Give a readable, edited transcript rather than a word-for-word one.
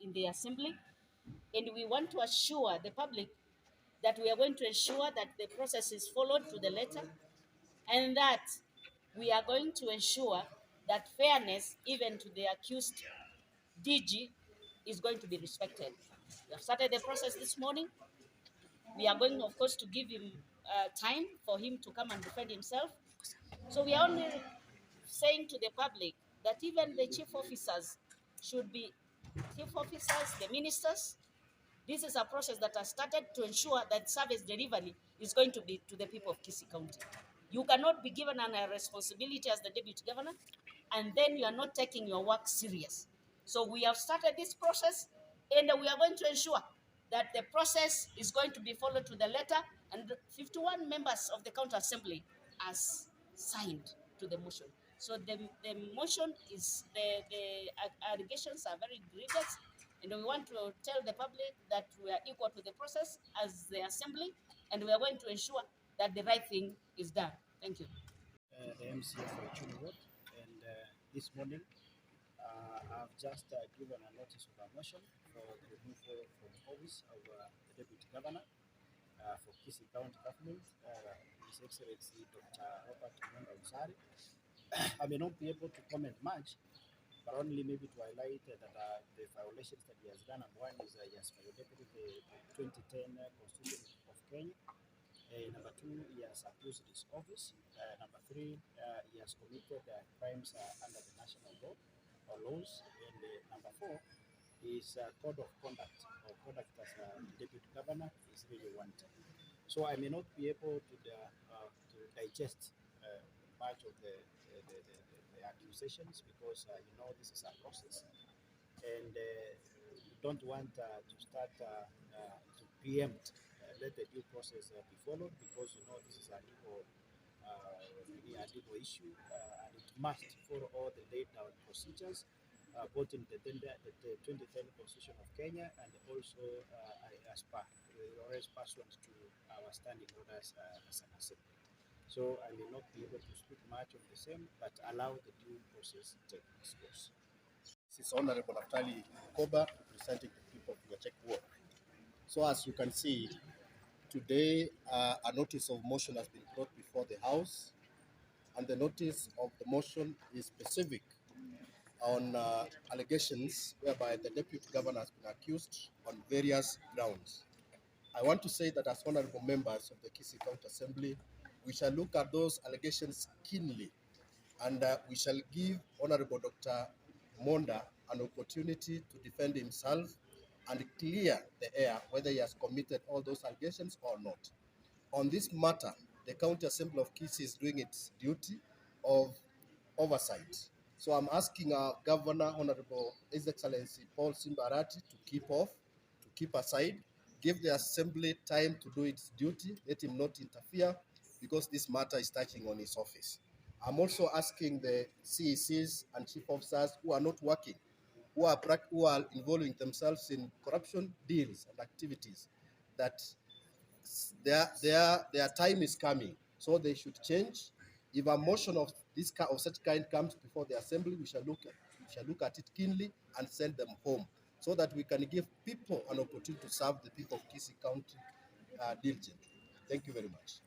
in the assembly, and we want to assure the public that we are going to ensure that the process is followed to the letter, and that we are going to ensure that fairness, even to the accused DG, is going to be respected. We have started the process this morning. We are going, of course, to give him time for him to come and defend himself. So we are only saying to the public that even the chief officers should be chief officers, the ministers. This is a process that has started to ensure that service delivery is going to be to the people of Kisii County. You cannot be given a responsibility as the deputy governor, and then you are not taking your work serious. So we have started this process, and we are going to ensure that the process is going to be followed to the letter, and 51 members of the county assembly has signed to the motion. So the motion is, the allegations are very grievous, and we want to tell the public that we are equal to the process as the assembly, and we are going to ensure that the right thing is done. Thank you. The MCA for Ichuni Ward, and this morning I've just given a notice of a motion for the removal from office of the Deputy Governor for Kisii County Government, His Excellency Dr. Robert Monda. I may not be able to comment much, but only maybe to highlight that the violations that he has done. And one is he has violated the 2010 Constitution of Kenya. Number two, he has abused his office. Number three, he has committed crimes under the national law or laws. And number four, his code of conduct or conduct as a deputy governor is really wanting. So I may not be able to digest much of the accusations, because you know, this is a process, and we don't want to start to preempt. Let the due process be followed, because you know this is a legal issue, and it must follow all the laid down procedures, both in the 2010 Constitution of Kenya, and also as pursuant to our standing orders as an assembly. So I will not be able to speak much of the same, but allow the due process to take its course. This is Honorable Naftali Koba, representing the people of Gachek Ward. So as you can see, today a notice of motion has been brought before the House, and the notice of the motion is specific on allegations whereby the Deputy Governor has been accused on various grounds. I want to say that as honorable members of the Kisii County Assembly, we shall look at those allegations keenly, and we shall give Honorable Dr. Monda an opportunity to defend himself and clear the air whether he has committed all those allegations or not. On this matter, the County Assembly of Kisii is doing its duty of oversight. So I'm asking our Governor, Honorable His Excellency Paul Simbarati, to keep aside, give the Assembly time to do its duty, let him not interfere, because this matter is touching on his office. I'm also asking the CECs and chief officers who are not working, who are involving themselves in corruption deals and activities, that their time is coming, so they should change. If a motion of such kind comes before the assembly, we shall look at it keenly and send them home, so that we can give people an opportunity to serve the people of Kisii County diligently. Thank you very much.